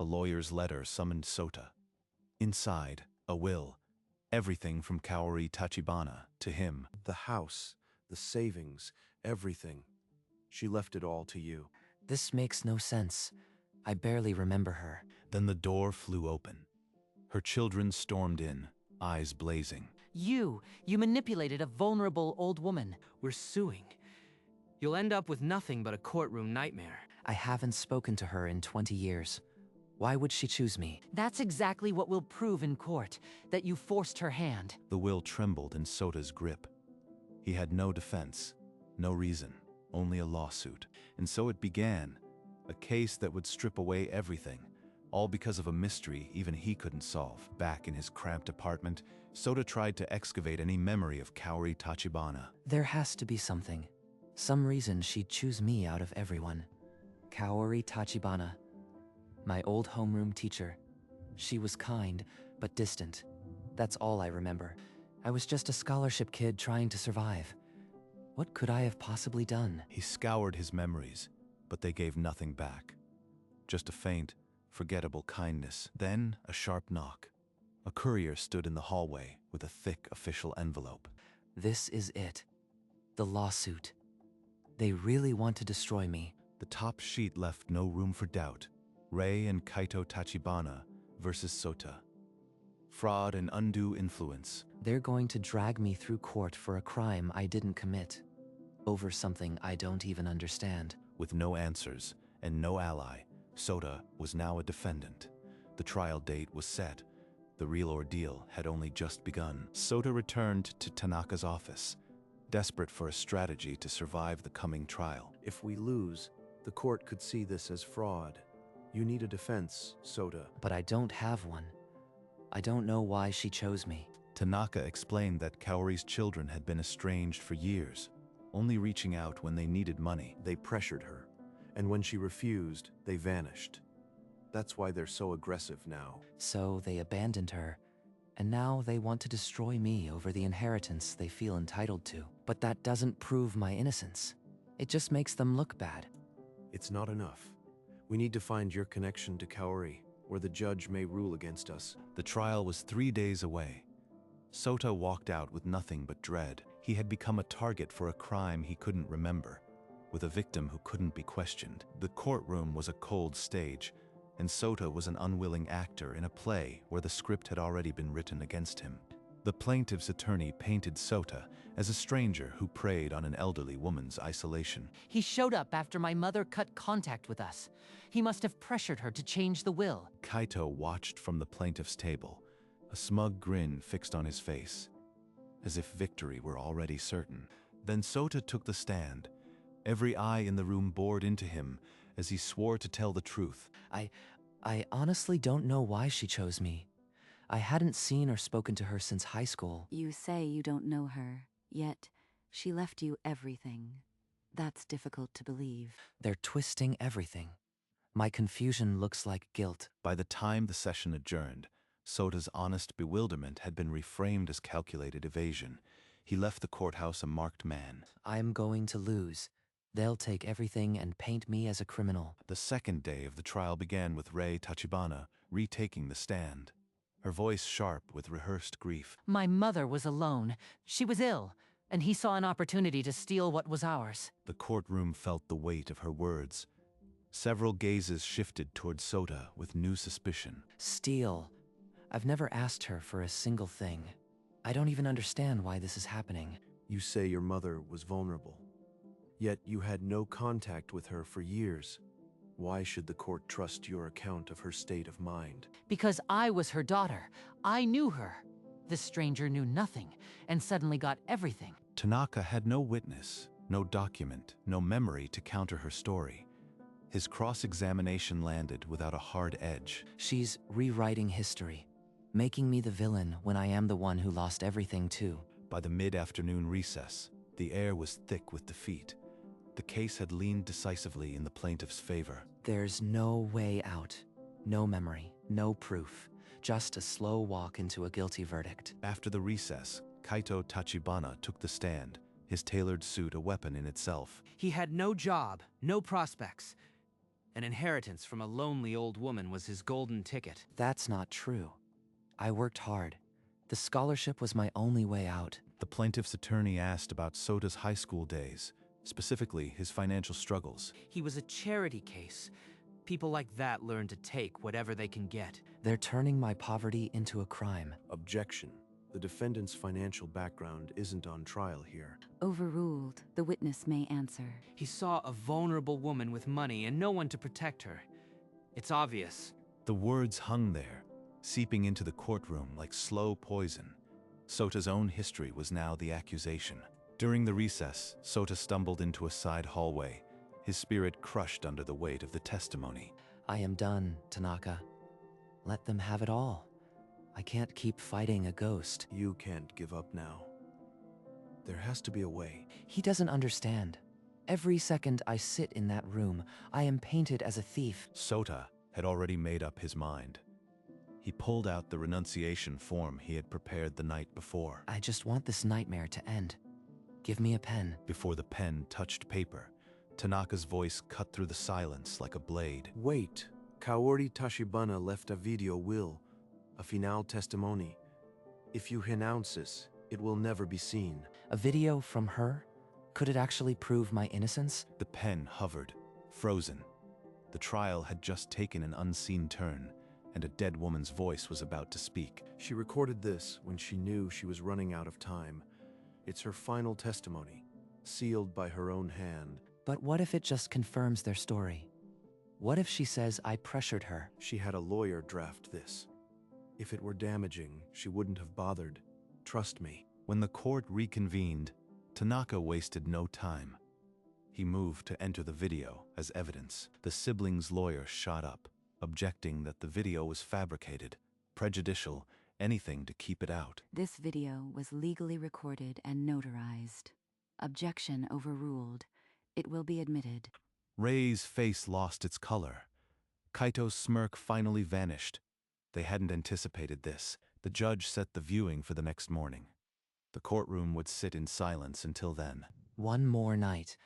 A lawyer's letter summoned Sota. Inside, a will. Everything from Kaori Tachibana to him. The house, the savings, everything. She left it all to you. This makes no sense. I barely remember her. Then the door flew open. Her children stormed in, eyes blazing. You manipulated a vulnerable old woman. We're suing. You'll end up with nothing but a courtroom nightmare. I haven't spoken to her in 20 years. Why would she choose me? That's exactly what we'll prove in court, that you forced her hand. The will trembled in Sota's grip. He had no defense, no reason, only a lawsuit. And so it began, a case that would strip away everything, all because of a mystery even he couldn't solve. Back in his cramped apartment, Sota tried to excavate any memory of Kaori Tachibana. There has to be something. Some reason she'd choose me out of everyone. Kaori Tachibana. My old homeroom teacher. She was kind, but distant. That's all I remember. I was just a scholarship kid trying to survive. What could I have possibly done? He scoured his memories, but they gave nothing back. Just a faint, forgettable kindness. Then a sharp knock. A courier stood in the hallway with a thick official envelope. This is it. The lawsuit. They really want to destroy me. The top sheet left no room for doubt. Rei and Kaito Tachibana versus Sota. Fraud and undue influence. They're going to drag me through court for a crime I didn't commit. Over something I don't even understand. With no answers and no ally, Sota was now a defendant. The trial date was set. The real ordeal had only just begun. Sota returned to Tanaka's office, desperate for a strategy to survive the coming trial. If we lose, the court could see this as fraud. You need a defense, Sota. But I don't have one. I don't know why she chose me. Tanaka explained that Kaori's children had been estranged for years, only reaching out when they needed money. They pressured her, and when she refused, they vanished. That's why they're so aggressive now. So they abandoned her, and now they want to destroy me over the inheritance they feel entitled to. But that doesn't prove my innocence. It just makes them look bad. It's not enough. We need to find your connection to Kaori, where the judge may rule against us. The trial was 3 days away. Sota walked out with nothing but dread. He had become a target for a crime he couldn't remember, with a victim who couldn't be questioned. The courtroom was a cold stage, and Sota was an unwilling actor in a play where the script had already been written against him. The plaintiff's attorney painted Sota as a stranger who preyed on an elderly woman's isolation. He showed up after my mother cut contact with us. He must have pressured her to change the will. Kaito watched from the plaintiff's table, a smug grin fixed on his face, as if victory were already certain. Then Sota took the stand. Every eye in the room bored into him as he swore to tell the truth. I honestly don't know why she chose me. I hadn't seen or spoken to her since high school. You say you don't know her, yet she left you everything. That's difficult to believe. They're twisting everything. My confusion looks like guilt. By the time the session adjourned, Sota's honest bewilderment had been reframed as calculated evasion. He left the courthouse a marked man. I'm going to lose. They'll take everything and paint me as a criminal. The second day of the trial began with Rei Tachibana retaking the stand, her voice sharp with rehearsed grief. My mother was alone. She was ill, and he saw an opportunity to steal what was ours. The courtroom felt the weight of her words. Several gazes shifted toward Sota with new suspicion. Steal. I've never asked her for a single thing. I don't even understand why this is happening. You say your mother was vulnerable, yet you had no contact with her for years. Why should the court trust your account of her state of mind? Because I was her daughter. I knew her. This stranger knew nothing, and suddenly got everything. Tanaka had no witness, no document, no memory to counter her story. His cross-examination landed without a hard edge. She's rewriting history, making me the villain when I am the one who lost everything too. By the mid-afternoon recess, the air was thick with defeat. The case had leaned decisively in the plaintiff's favor. There's no way out. No memory, no proof. Just a slow walk into a guilty verdict. After the recess, Kaito Tachibana took the stand, his tailored suit a weapon in itself. He had no job, no prospects. An inheritance from a lonely old woman was his golden ticket. That's not true. I worked hard. The scholarship was my only way out. The plaintiff's attorney asked about Sota's high school days, specifically his financial struggles. He was a charity case. People like that learn to take whatever they can get. They're turning my poverty into a crime. Objection. The defendant's financial background isn't on trial here. Overruled. The witness may answer. He saw a vulnerable woman with money and no one to protect her. It's obvious. The words hung there, seeping into the courtroom like slow poison. Sota's own history was now the accusation. During the recess, Sota stumbled into a side hallway, his spirit crushed under the weight of the testimony. I am done, Tanaka. Let them have it all. I can't keep fighting a ghost. You can't give up now. There has to be a way. He doesn't understand. Every second I sit in that room, I am painted as a thief. Sota had already made up his mind. He pulled out the renunciation form he had prepared the night before. I just want this nightmare to end. Give me a pen. Before the pen touched paper, Tanaka's voice cut through the silence like a blade. Wait. Kaori Tachibana left a video will, a final testimony. If you renounce this, it will never be seen. A video from her? Could it actually prove my innocence? The pen hovered, frozen. The trial had just taken an unseen turn, and a dead woman's voice was about to speak. She recorded this when she knew she was running out of time. It's her final testimony, sealed by her own hand. But what if it just confirms their story? What if she says I pressured her? She had a lawyer draft this. If it were damaging, she wouldn't have bothered. Trust me. When the court reconvened, Tanaka wasted no time. He moved to enter the video as evidence. The siblings' lawyer shot up, objecting that the video was fabricated, prejudicial, anything to keep it out. This video was legally recorded and notarized. Objection overruled. It will be admitted. Rei's face lost its color. Kaito's smirk finally vanished. They hadn't anticipated this. The judge set the viewing for the next morning. The courtroom would sit in silence until then. One more night.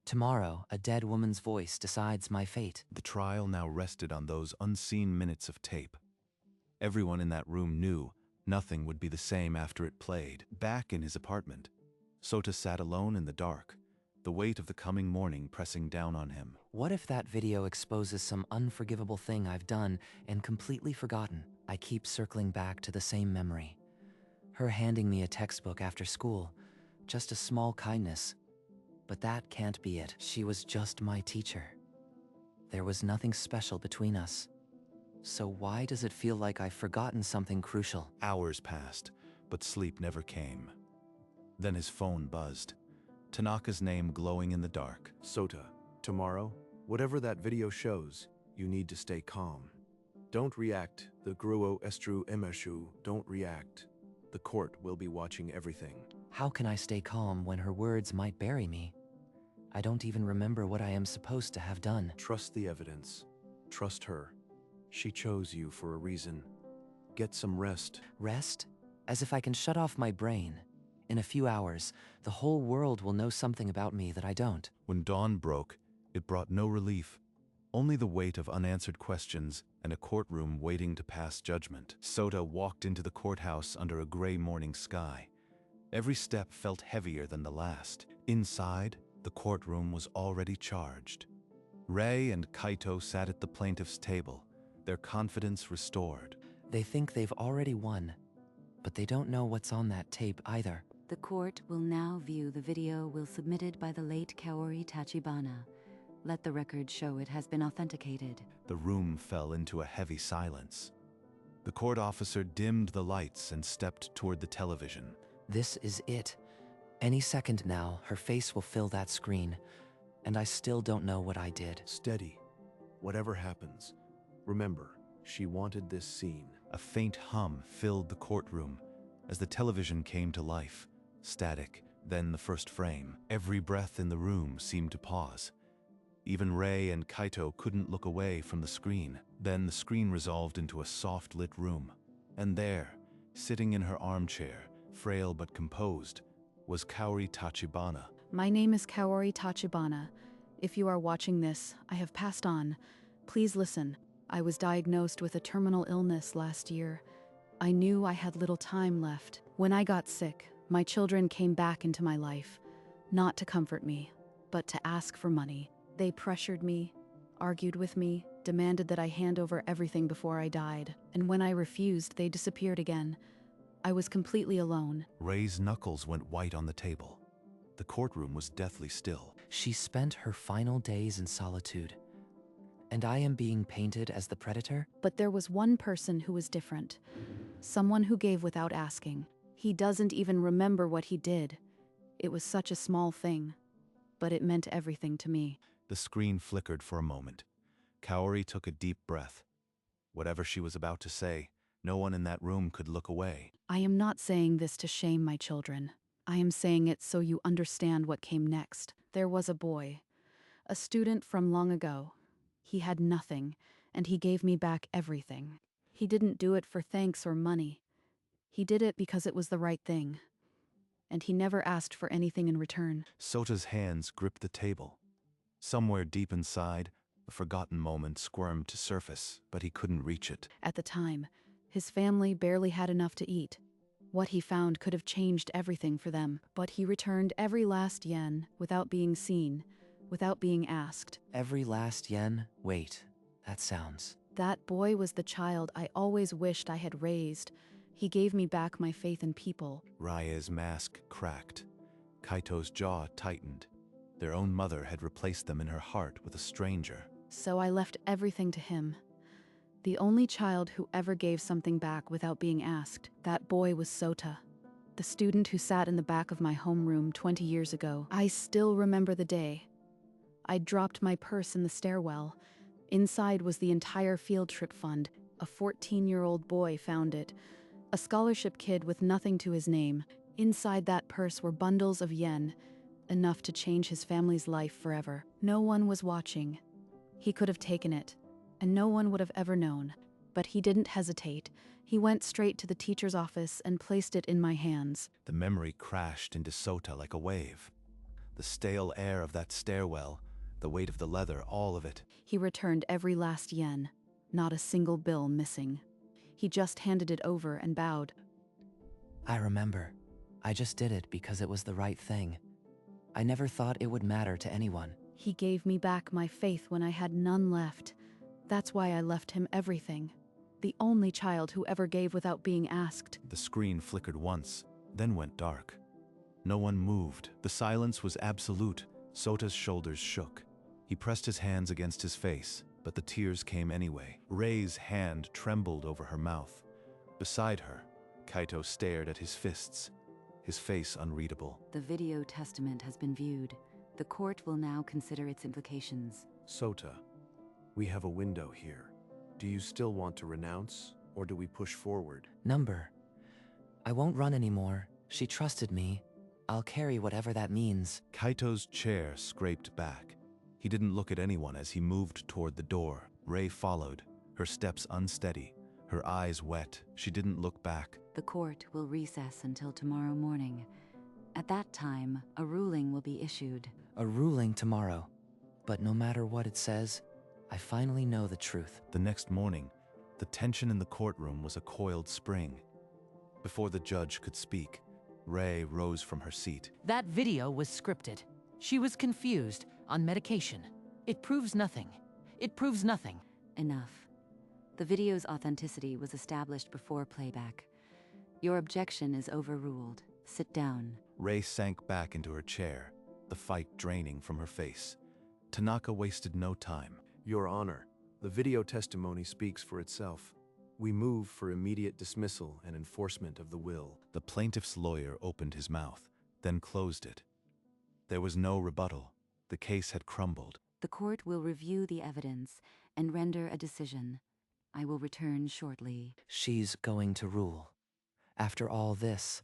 Tomorrow, a dead woman's voice decides my fate. The trial now rested on those unseen minutes of tape. Everyone in that room knew nothing would be the same after it played. Back in his apartment, Sota sat alone in the dark, the weight of the coming morning pressing down on him. What if that video exposes some unforgivable thing I've done and completely forgotten? I keep circling back to the same memory. Her handing me a textbook after school. Just a small kindness. But that can't be it. She was just my teacher. There was nothing special between us. So why does it feel like I've forgotten something crucial? Hours passed, but sleep never came. Then his phone buzzed. Tanaka's name glowing in the dark. Sota, tomorrow, whatever that video shows, you need to stay calm. Don't react. The gruo estru emeshu, don't react. The court will be watching everything. How can I stay calm when her words might bury me? I don't even remember what I am supposed to have done. Trust the evidence. Trust her. She chose you for a reason. Get some rest. Rest? As if I can shut off my brain. In a few hours, the whole world will know something about me that I don't. When dawn broke, it brought no relief. Only the weight of unanswered questions and a courtroom waiting to pass judgment. Sota walked into the courthouse under a gray morning sky. Every step felt heavier than the last. Inside, the courtroom was already charged. Rei and Kaito sat at the plaintiff's table, their confidence restored. They think they've already won, but they don't know what's on that tape either. The court will now view the video submitted by the late Kaori Tachibana. Let the record show it has been authenticated. The room fell into a heavy silence. The court officer dimmed the lights and stepped toward the television. This is it. Any second now, her face will fill that screen, and I still don't know what I did. Steady. Whatever happens, remember, she wanted this scene. A faint hum filled the courtroom as the television came to life. Static, then the first frame. Every breath in the room seemed to pause. Even Rei and Kaito couldn't look away from the screen. Then the screen resolved into a soft lit room. And there, sitting in her armchair, frail but composed, was Kaori Tachibana. My name is Kaori Tachibana. If you are watching this, I have passed on. Please listen. I was diagnosed with a terminal illness last year. I knew I had little time left. When I got sick, my children came back into my life, not to comfort me, but to ask for money. They pressured me, argued with me, demanded that I hand over everything before I died, and when I refused, they disappeared again. I was completely alone. Ray's knuckles went white on the table. The courtroom was deathly still. She spent her final days in solitude. And I am being painted as the predator? But there was one person who was different. Someone who gave without asking. He doesn't even remember what he did. It was such a small thing, but it meant everything to me. The screen flickered for a moment. Kaori took a deep breath. Whatever she was about to say, no one in that room could look away. I am not saying this to shame my children. I am saying it so you understand what came next. There was a boy, a student from long ago. He had nothing, and he gave me back everything. He didn't do it for thanks or money. He did it because it was the right thing. And he never asked for anything in return. Sota's hands gripped the table. Somewhere deep inside, a forgotten moment squirmed to surface, but he couldn't reach it. At the time, his family barely had enough to eat. What he found could have changed everything for them, but he returned every last yen without being seen, without being asked. Every last yen? Wait, that sounds... That boy was the child I always wished I had raised. He gave me back my faith in people. Raya's mask cracked. Kaito's jaw tightened. Their own mother had replaced them in her heart with a stranger. So I left everything to him. The only child who ever gave something back without being asked. That boy was Sota, the student who sat in the back of my homeroom 20 years ago. I still remember the day. I dropped my purse in the stairwell. Inside was the entire field trip fund. A 14-year-old boy found it. A scholarship kid with nothing to his name. Inside that purse were bundles of yen, enough to change his family's life forever. No one was watching. He could have taken it, and no one would have ever known. But he didn't hesitate. He went straight to the teacher's office and placed it in my hands. The memory crashed into Sota like a wave. The stale air of that stairwell, the weight of the leather, all of it. He returned every last yen, not a single bill missing. He just handed it over and bowed. I remember. I just did it because it was the right thing. I never thought it would matter to anyone. He gave me back my faith when I had none left. That's why I left him everything. The only child who ever gave without being asked. The screen flickered once, then went dark. No one moved. The silence was absolute. Sota's shoulders shook. He pressed his hands against his face, but the tears came anyway. Ray's hand trembled over her mouth. Beside her, Kaito stared at his fists, his face unreadable. The video testament has been viewed. The court will now consider its implications. Sota, we have a window here. Do you still want to renounce, or do we push forward? Number. I won't run anymore. She trusted me. I'll carry whatever that means. Kaito's chair scraped back. He didn't look at anyone as he moved toward the door. Ray followed, her steps unsteady, her eyes wet. She didn't look back. The court will recess until tomorrow morning. At that time, a ruling will be issued. A ruling tomorrow. But no matter what it says, I finally know the truth. The next morning, the tension in the courtroom was a coiled spring. Before the judge could speak, Ray rose from her seat. That video was scripted. She was confused, on medication. It proves nothing. It proves nothing. Enough. The video's authenticity was established before playback. Your objection is overruled. Sit down. Ray sank back into her chair, the fight draining from her face. Tanaka wasted no time. Your Honor, the video testimony speaks for itself. We move for immediate dismissal and enforcement of the will. The plaintiff's lawyer opened his mouth, then closed it. There was no rebuttal. The case had crumbled. The court will review the evidence and render a decision. I will return shortly. She's going to rule. After all this,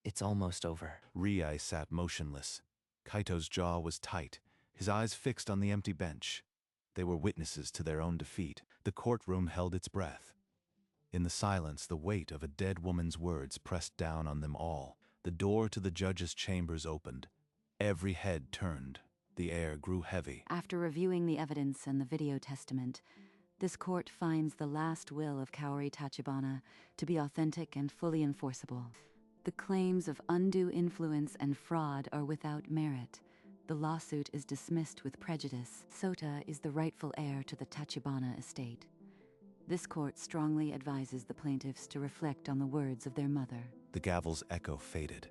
it's almost over. Riei sat motionless. Kaito's jaw was tight, his eyes fixed on the empty bench. They were witnesses to their own defeat. The courtroom held its breath. In the silence, the weight of a dead woman's words pressed down on them all. The door to the judge's chambers opened. Every head turned. The air grew heavy. After reviewing the evidence and the video testament, this court finds the last will of Kaori Tachibana to be authentic and fully enforceable. The claims of undue influence and fraud are without merit. The lawsuit is dismissed with prejudice. Sota is the rightful heir to the Tachibana estate. This court strongly advises the plaintiffs to reflect on the words of their mother. The gavel's echo faded.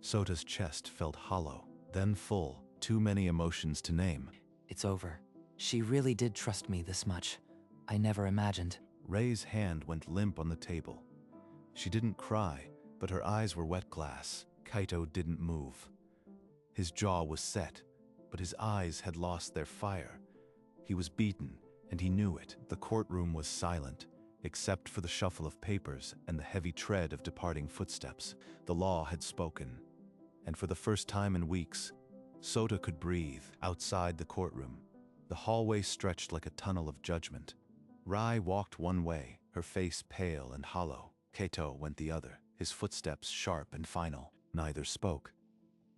Sota's chest felt hollow, then full, too many emotions to name. It's over. She really did trust me this much. I never imagined. Ray's hand went limp on the table. She didn't cry, but her eyes were wet glass. Kaito didn't move. His jaw was set, but his eyes had lost their fire. He was beaten, and he knew it. The courtroom was silent, except for the shuffle of papers and the heavy tread of departing footsteps. The law had spoken, and for the first time in weeks, Sota could breathe. Outside the courtroom, the hallway stretched like a tunnel of judgment. Rai walked one way, her face pale and hollow. Kaito went the other, his footsteps sharp and final. Neither spoke.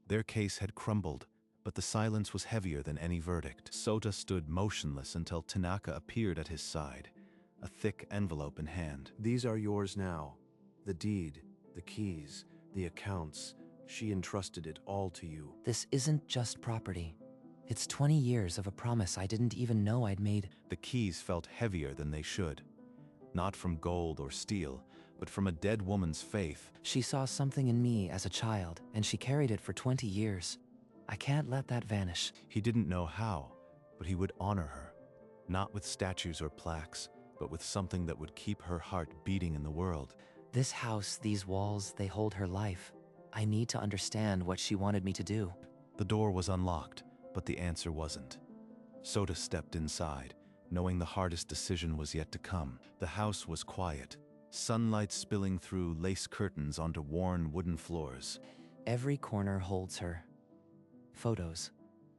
Their case had crumbled, but the silence was heavier than any verdict. Sota stood motionless until Tanaka appeared at his side, a thick envelope in hand. These are yours now. The deed, the keys, the accounts. She entrusted it all to you. This isn't just property. It's 20 years of a promise I didn't even know I'd made. The keys felt heavier than they should. Not from gold or steel, but from a dead woman's faith. She saw something in me as a child, and she carried it for 20 years. I can't let that vanish. He didn't know how, but he would honor her. Not with statues or plaques, but with something that would keep her heart beating in the world. This house, these walls, they hold her life. I need to understand what she wanted me to do. The door was unlocked, but the answer wasn't. Sota stepped inside, knowing the hardest decision was yet to come. The house was quiet, sunlight spilling through lace curtains onto worn wooden floors. Every corner holds her. Photos,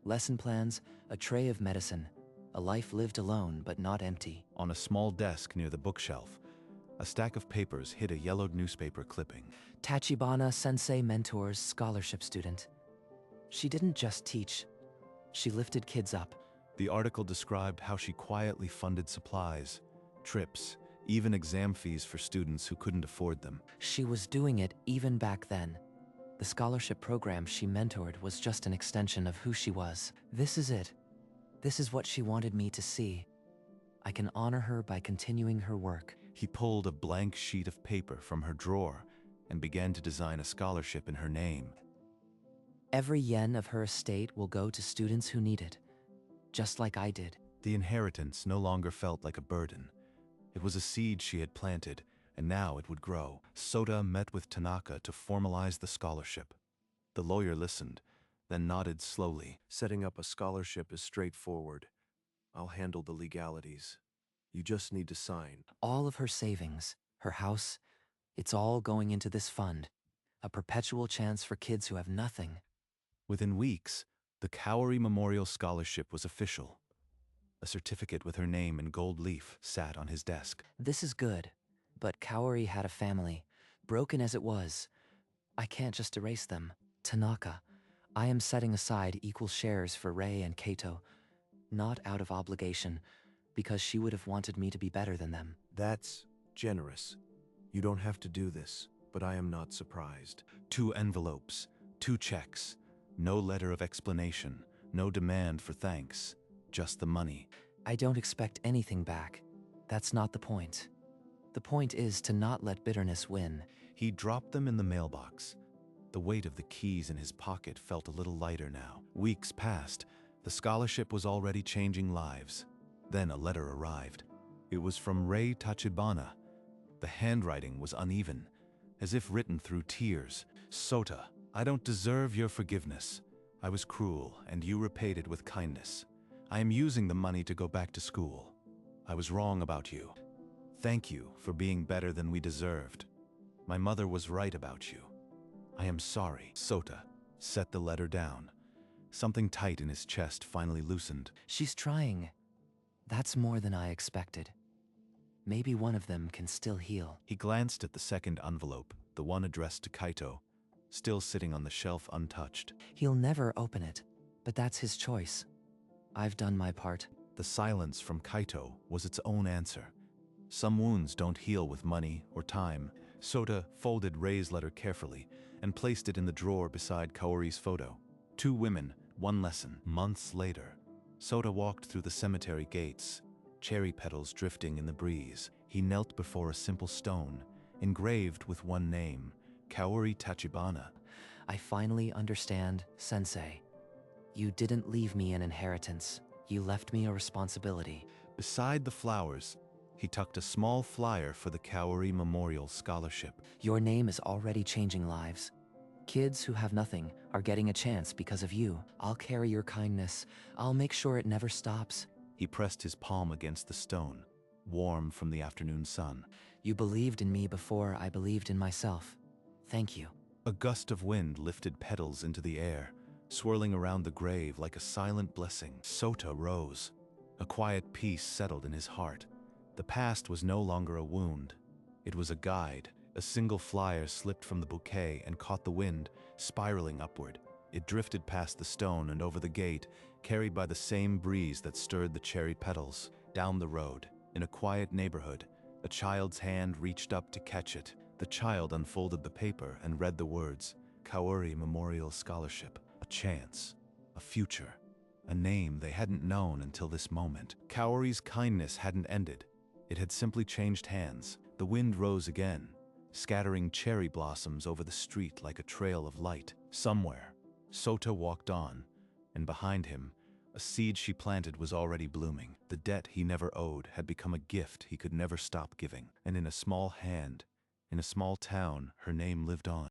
lesson plans, a tray of medicine, a life lived alone but not empty. On a small desk near the bookshelf, a stack of papers hid a yellowed newspaper clipping. Tachibana Sensei mentors scholarship student. She didn't just teach, she lifted kids up. The article described how she quietly funded supplies, trips, even exam fees for students who couldn't afford them. She was doing it even back then. The scholarship program she mentored was just an extension of who she was. This is it. This is what she wanted me to see. I can honor her by continuing her work. He pulled a blank sheet of paper from her drawer and began to design a scholarship in her name. Every yen of her estate will go to students who need it, just like I did. The inheritance no longer felt like a burden. It was a seed she had planted, and now it would grow. Sota met with Tanaka to formalize the scholarship. The lawyer listened, then nodded slowly. Setting up a scholarship is straightforward. I'll handle the legalities. You just need to sign. All of her savings, her house, it's all going into this fund. A perpetual chance for kids who have nothing. Within weeks, the Kaori Memorial Scholarship was official. A certificate with her name in gold leaf sat on his desk. This is good, but Kaori had a family, broken as it was. I can't just erase them. Tanaka, I am setting aside equal shares for Rei and Kaito, not out of obligation, because she would have wanted me to be better than them. That's generous. You don't have to do this, but I am not surprised. 2 envelopes, 2 checks, no letter of explanation, no demand for thanks, just the money. I don't expect anything back. That's not the point. The point is to not let bitterness win. He dropped them in the mailbox. The weight of the keys in his pocket felt a little lighter now. Weeks passed. The scholarship was already changing lives. Then a letter arrived. It was from Rei Tachibana. The handwriting was uneven, as if written through tears. Sota, I don't deserve your forgiveness. I was cruel, and you repaid it with kindness. I am using the money to go back to school. I was wrong about you. Thank you for being better than we deserved. My mother was right about you. I am sorry. Sota set the letter down. Something tight in his chest finally loosened. She's trying. That's more than I expected. Maybe one of them can still heal. He glanced at the second envelope, the one addressed to Kaito, still sitting on the shelf untouched. He'll never open it. But that's his choice. I've done my part. The silence from Kaito was its own answer. Some wounds don't heal with money or time. Sota folded Rei's letter carefully and placed it in the drawer beside Kaori's photo. 2 women, 1 lesson. Months later, Sota walked through the cemetery gates, cherry petals drifting in the breeze. He knelt before a simple stone, engraved with one name, Kaori Tachibana. I finally understand, Sensei. You didn't leave me an inheritance. You left me a responsibility. Beside the flowers, he tucked a small flyer for the Kaori Memorial Scholarship. Your name is already changing lives. Kids who have nothing are getting a chance because of you. I'll carry your kindness. I'll make sure it never stops. He pressed his palm against the stone, warm from the afternoon sun. You believed in me before I believed in myself. Thank you. A gust of wind lifted petals into the air, swirling around the grave like a silent blessing. Sota rose. A quiet peace settled in his heart. The past was no longer a wound. It was a guide. A single flyer slipped from the bouquet and caught the wind, spiraling upward. It drifted past the stone and over the gate, carried by the same breeze that stirred the cherry petals. Down the road, in a quiet neighborhood, a child's hand reached up to catch it. The child unfolded the paper and read the words, Kaori Memorial Scholarship. A chance, a future, a name they hadn't known until this moment. Kaori's kindness hadn't ended. It had simply changed hands. The wind rose again, scattering cherry blossoms over the street like a trail of light. Somewhere, Sota walked on, and behind him, a seed she planted was already blooming. The debt he never owed had become a gift he could never stop giving. And in a small hand, in a small town, her name lived on.